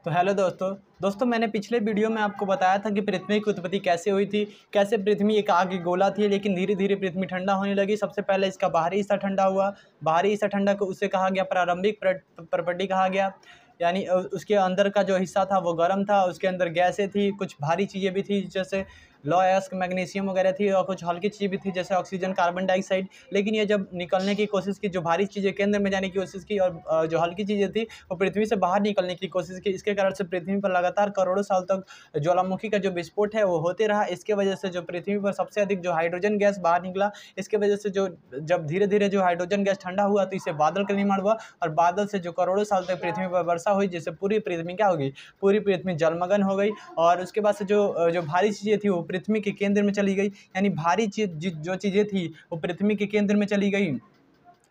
तो हेलो दोस्तों मैंने पिछले वीडियो में आपको बताया था कि पृथ्वी की उत्पत्ति कैसे हुई थी। कैसे पृथ्वी एक आग की गोला थी, लेकिन धीरे धीरे पृथ्वी ठंडा होने लगी। सबसे पहले इसका बाहरी हिस्सा ठंडा हुआ। बाहरी हिस्सा ठंडा को उसे कहा गया प्रारंभिक प्रॉपर्टी कहा गया। यानी उसके अंदर का जो हिस्सा था वो गर्म था, उसके अंदर गैसें थी, कुछ भारी चीज़ें भी थी जैसे लॉयस्क मैग्नीशियम वगैरह थी, और कुछ हल्की चीज़ें भी थी जैसे ऑक्सीजन कार्बन डाइऑक्साइड। लेकिन ये जब निकलने की कोशिश की, जो भारी चीज़ें केंद्र में जाने की कोशिश की और जो हल्की चीज़ें थी वो पृथ्वी से बाहर निकलने की कोशिश की। इसके कारण से पृथ्वी पर लगातार करोड़ों साल तक ज्वालामुखी का जो विस्फोट है वो होते रहा। इसके वजह से जो पृथ्वी पर सबसे अधिक जो हाइड्रोजन गैस बाहर निकला, इसके वजह से जो जब धीरे धीरे जो हाइड्रोजन गैस ठंडा हुआ तो इससे बादल का निर्माण हुआ, और बादल से जो करोड़ों साल तक पृथ्वी पर वर्षा हुई, जिससे पूरी पृथ्वी क्या होगी, पूरी पृथ्वी जलमग्न हो गई। और उसके बाद से जो भारी चीज़ें थी वो पृथ्वी के केंद्र में चली गई। यानी भारी चीज जो चीज़ें थी वो पृथ्वी के केंद्र में चली गई।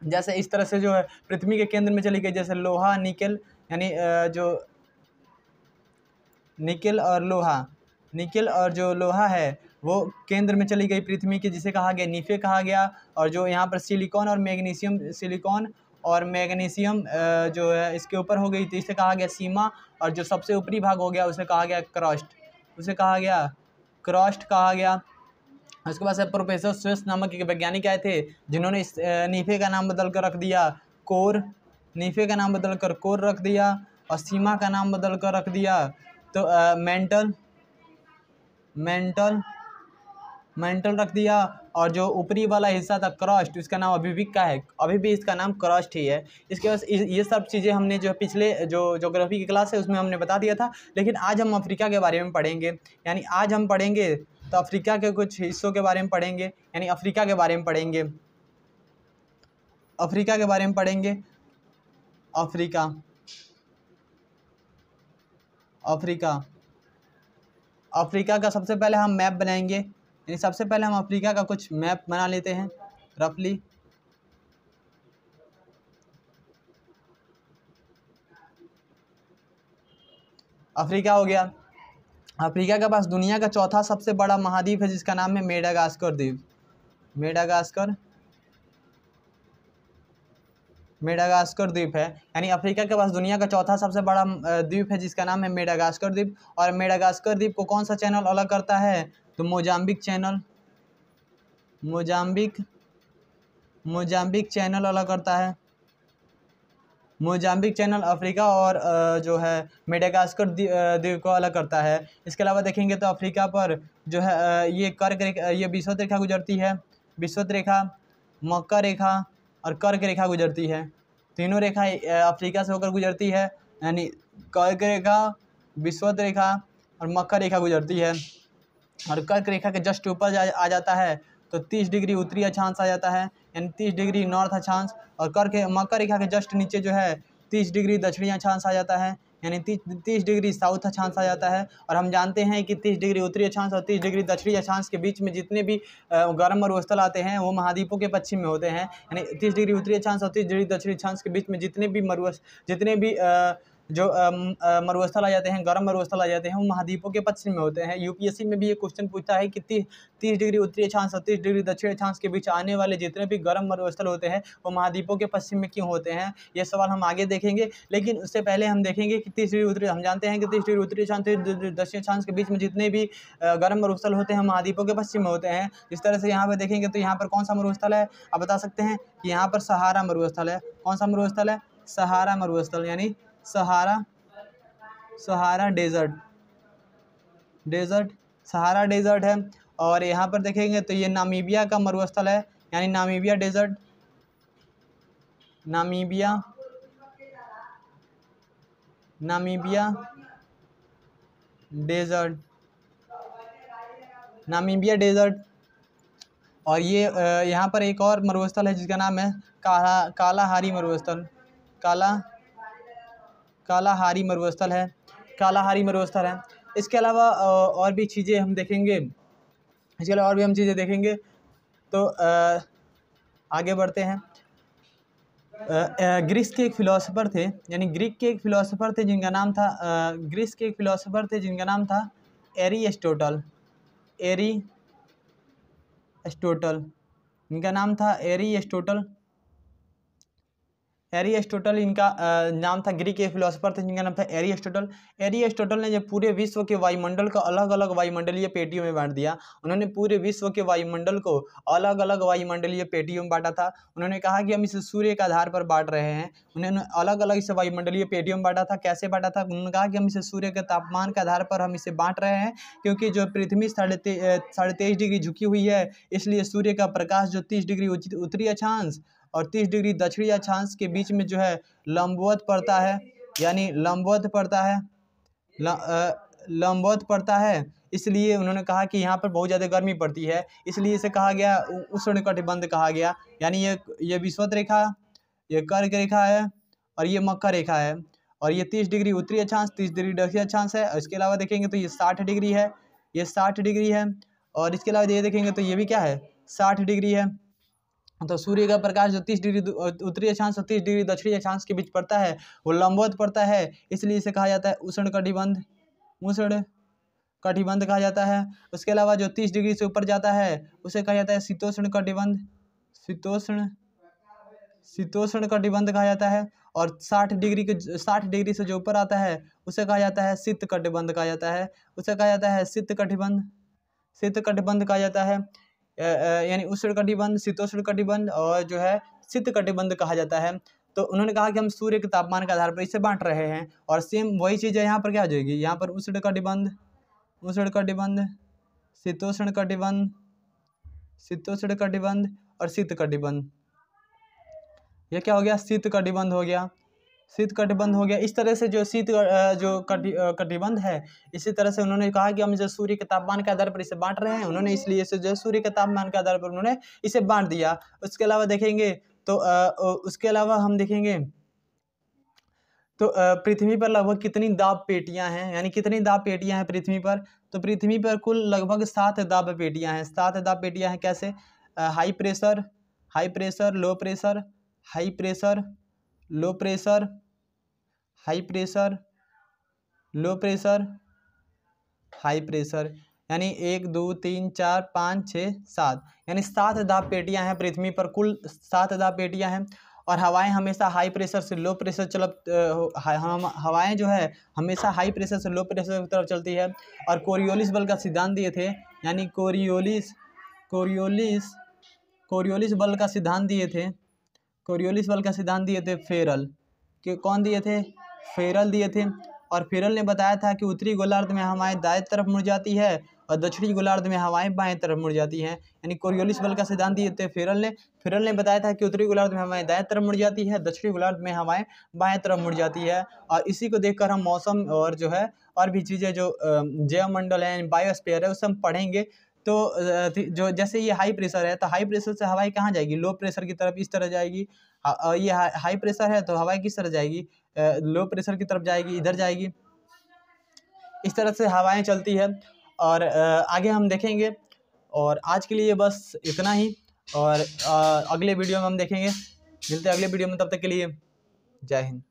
जैसे इस तरह से जो है पृथ्वी के केंद्र में चली गई, जैसे लोहा निकेल, यानी जो निकेल और जो लोहा है वो केंद्र में चली गई पृथ्वी की, जिसे कहा गया नीफे कहा गया। और जो यहाँ पर सिलिकॉन और मैग्नीशियम जो है इसके ऊपर हो गई, तो इसे कहा गया सीमा। और जो सबसे ऊपरी भाग हो गया उसे कहा गया क्रस्ट कहा गया। उसके बाद से प्रोफेसर स्विस नामक एक वैज्ञानिक आए थे, जिन्होंने इस नीफे का नाम बदल कर रख दिया कोर। नीफे का नाम बदल कर कोर रख दिया, और सीमा का नाम बदल कर रख दिया तो मेंटल रख दिया। और जो ऊपरी वाला हिस्सा था क्रस्ट, इसका नाम अभी भी क्या है, अभी भी इसका नाम क्रस्ट ही है। इसके बाद ये सब चीज़ें हमने जो पिछले जो ज्योग्राफी की क्लास है उसमें हमने बता दिया था। लेकिन आज हम अफ्रीका के बारे में पढ़ेंगे। यानी आज हम पढ़ेंगे तो अफ्रीका के कुछ हिस्सों के बारे में पढ़ेंगे। यानी अफ्रीका के बारे में पढ़ेंगे। अफ्रीका का सबसे पहले हम मैप बनाएंगे। यानी सबसे पहले हम अफ्रीका का कुछ मैप बना लेते हैं रफली। अफ्रीका हो गया। अफ्रीका के पास दुनिया का चौथा सबसे बड़ा महाद्वीप है, जिसका नाम है मेडागास्कर द्वीप। मेडागास्कर द्वीप है। यानी अफ्रीका के पास दुनिया का चौथा सबसे बड़ा द्वीप है, जिसका नाम है मेडागास्कर द्वीप। और मेडागास्कर द्वीप को कौन सा चैनल अलग करता है, तो मोजाम्बिक चैनल अलग करता है। मोजाम्बिक चैनल अफ्रीका और जो है मेडागास्कर द्वीप को अलग करता है। इसके अलावा देखेंगे तो अफ्रीका पर जो है ये विषुवत रेखा गुजरती है। विषुवत रेखा, मकर रेखा और कर्क रेखा गुजरती है। तीनों रेखा अफ्रीका से होकर गुजरती है। यानी कर्क रेखा, विषुवत रेखा और मकर रेखा गुजरती है। और कर्क रेखा के जस्ट ऊपर आ जाता है तो 30 डिग्री उत्तरी अक्षांश आ जाता है, यानी 30 डिग्री नॉर्थ अक्षांश। और मकर रेखा के जस्ट नीचे जो है 30 डिग्री दक्षिणी अक्षांश आ जाता है, यानी 30 डिग्री साउथ अक्षांश आ जाता है। और हम जानते हैं कि 30 डिग्री उत्तरी अक्षांश और 30 डिग्री दक्षिणी अक्षांश के बीच में जितने भी गर्म मरुस्थल आते हैं वो महाद्वीपों के पश्चिम में होते हैं। यानी 30 डिग्री उत्तरी अक्षांश और 30 डिग्री दक्षिणी अक्षांश के बीच में जितने भी मरुस्थल आ जाते हैं, गर्म मरुस्थल आ जाते हैं, वो महाद्वीपों के पश्चिम में होते हैं। यूपीएससी में भी ये क्वेश्चन पूछता है कि 30 डिग्री उत्तरी अक्षांश और 30 डिग्री दक्षिणी अक्षांश के बीच आने वाले जितने भी गर्म मरुस्थल होते हैं वो महाद्वीपों के पश्चिम में क्यों होते हैं, ये सवाल हम आगे देखेंगे। लेकिन उससे पहले हम देखेंगे कि 30 डिग्री उत्तरी, हम जानते हैं कि 30 डिग्री उत्तरी अक्षांश 30 डिग्री दक्षिणी अक्षांश के बीच में जितने भी गर्म मरुस्थल होते हैं महाद्वीपों के पश्चिम में होते हैं। इस तरह से यहाँ पर देखेंगे तो यहाँ पर कौन सा मरुस्थल है, आप बता सकते हैं कि यहाँ पर सहारा मरुस्थल है। कौन सा मरुस्थल है, सहारा मरुस्थल, यानी सहारा डेजर्ट है। और यहाँ पर देखेंगे तो ये नामीबिया का मरुस्थल है, यानी नामीबिया डेजर्ट। और ये यहाँ पर एक और मरुस्थल है जिसका नाम है कालाहारी मरुस्थल है। इसके अलावा और भी चीज़ें हम देखेंगे। तो आगे बढ़ते हैं। ग्रीस के एक फिलोसोफर थे, यानी ग्रीक के एक फिलोसोफर थे जिनका नाम था एरिस्टोटल। इनका नाम था एरिस्टोटल इनका नाम था, ग्रीक के फिलोसोफर थे जिनका नाम था एरिस्टोटल। एरिस्टोटल ने जब पूरे विश्व के वायुमंडल को अलग अलग वायुमंडलीय पेटियों में बांट दिया, उन्होंने पूरे विश्व के वायुमंडल को अलग अलग वायुमंडलीय पेटियों में बांटा था। उन्होंने कहा कि हम इसे सूर्य के आधार पर बांट रहे हैं। उन्होंने अलग अलग इसे वायुमंडलीय पेटियों में बांटा था। कैसे बांटा था? उन्होंने कहा कि हम इसे सूर्य के तापमान के आधार पर हम इसे बांट रहे हैं, क्योंकि जो पृथ्वी 23.5 डिग्री झुकी हुई है, इसलिए सूर्य का प्रकाश जो 30 डिग्री उत्तरी अक्षांश और 30 डिग्री दक्षिणी अक्षांश के बीच में जो है लंबवत पड़ता है, यानी लंबवत पड़ता है। इसलिए उन्होंने कहा कि यहाँ पर बहुत ज़्यादा गर्मी पड़ती है, इसलिए इसे कहा गया उष्णकटिबंध कहा गया। यानी ये विषुवत रेखा, ये कर्क रेखा है और ये मकर रेखा है, और ये 30 डिग्री उत्तरी अक्षांश, 30 डिग्री दक्षिणी अक्षांश है। और इसके अलावा देखेंगे तो ये 60 डिग्री है, ये 60 डिग्री है, और इसके अलावा ये देखेंगे तो ये भी क्या है, 60 डिग्री है। तो सूर्य का प्रकाश जो 30 डिग्री उत्तरी अक्षांश और 30 डिग्री दक्षिणी अक्षांश के बीच पड़ता है, वो लंबवत पड़ता है, इसलिए इसे कहा जाता है उष्णकटिबंध कहा जाता है। उसके अलावा जो 30 डिग्री से ऊपर जाता है उसे कहा जाता है शीतोष्ण कटिबंध कहा जाता है, और 60 डिग्री से जो ऊपर आता है उसे कहा जाता है शीत कटिबंध कहा जाता है, उसे कहा जाता है शीत कटिबंध कहा जाता है। यानी उष्ण कटिबंध, शीतोष्ण कटिबंध और जो है शीत कटिबंध कहा जाता है। तो उन्होंने कहा कि हम सूर्य के तापमान के आधार पर इसे बांट रहे हैं, और सेम वही चीज़ है यहाँ पर क्या हो जाएगी, यहाँ पर उष्ण कटिबंध, शीतोष्ण कटिबंध और शीत कटिबंध। यह क्या हो गया, शीत कटिबंध हो गया। इस तरह से जो कटिबंध है, इसी तरह से उन्होंने कहा कि हम इसे सूर्य के तापमान के आधार पर इसे बांट रहे हैं। उन्होंने इसलिए इसे जो सूर्य के तापमान के आधार पर उन्होंने इसे बांट दिया। उसके अलावा देखेंगे तो उसके अलावा हम देखेंगे तो पृथ्वी पर लगभग कितनी दाब पेटियां हैं, यानी कितनी दाब पेटियां हैं पृथ्वी पर? तो पृथ्वी पर कुल लगभग 7 दाब पेटियां हैं। 7 दाब पेटियां हैं। कैसे? High pressure, low pressure, high pressure, low pressure, high pressure, low pressure, high pressure, यानी 1 2 3 4 5 6 7, यानी 7 दाब पेटियां हैं पृथ्वी पर, कुल 7 दाब पेटियां हैं। और हवाएं हमेशा हाई प्रेशर से लो प्रेशर हवाएं जो है हमेशा हाई प्रेशर से लो प्रेशर की तरफ चलती है। और कोरियोलिस बल का सिद्धांत दिए थे, यानी कोरियोलिस बल का सिद्धांत दिए थे फेरल के। कौन दिए थे? फेरल दिए थे। और फेरल ने बताया था कि उत्तरी गोलार्ध में हवाएं दाएं तरफ मुड़ जाती है और दक्षिणी गोलार्ध में हवाएं बाएं तरफ मुड़ जाती हैं। यानी कोरियोलिस बल का सिद्धांत दिए थे फेरल ने बताया था कि उत्तरी गोलार्ध में हवाएं दाएं तरफ मुड़ जाती है, दक्षिणी गोलार्ध में हवाएं बाएं तरफ मुड़ जाती है। और इसी को देखकर हम मौसम और जो है और भी चीज़ें जो जैवमंडल है, बायोस्फीयर है, उसे हम पढ़ेंगे। तो जो जैसे ये हाई प्रेशर है, तो हाई प्रेशर से हवाएं कहाँ जाएगी? लो प्रेशर की तरफ, इस तरह जाएगी। ये हाई प्रेशर है तो हवाएं किस तरह जाएगी? लो प्रेशर की तरफ जाएगी, इधर जाएगी। इस तरह से हवाएं चलती है, और आगे हम देखेंगे। और आज के लिए बस इतना ही, और अगले वीडियो में हम देखेंगे। मिलते हैं अगले वीडियो में, तब तक के लिए जय हिंद।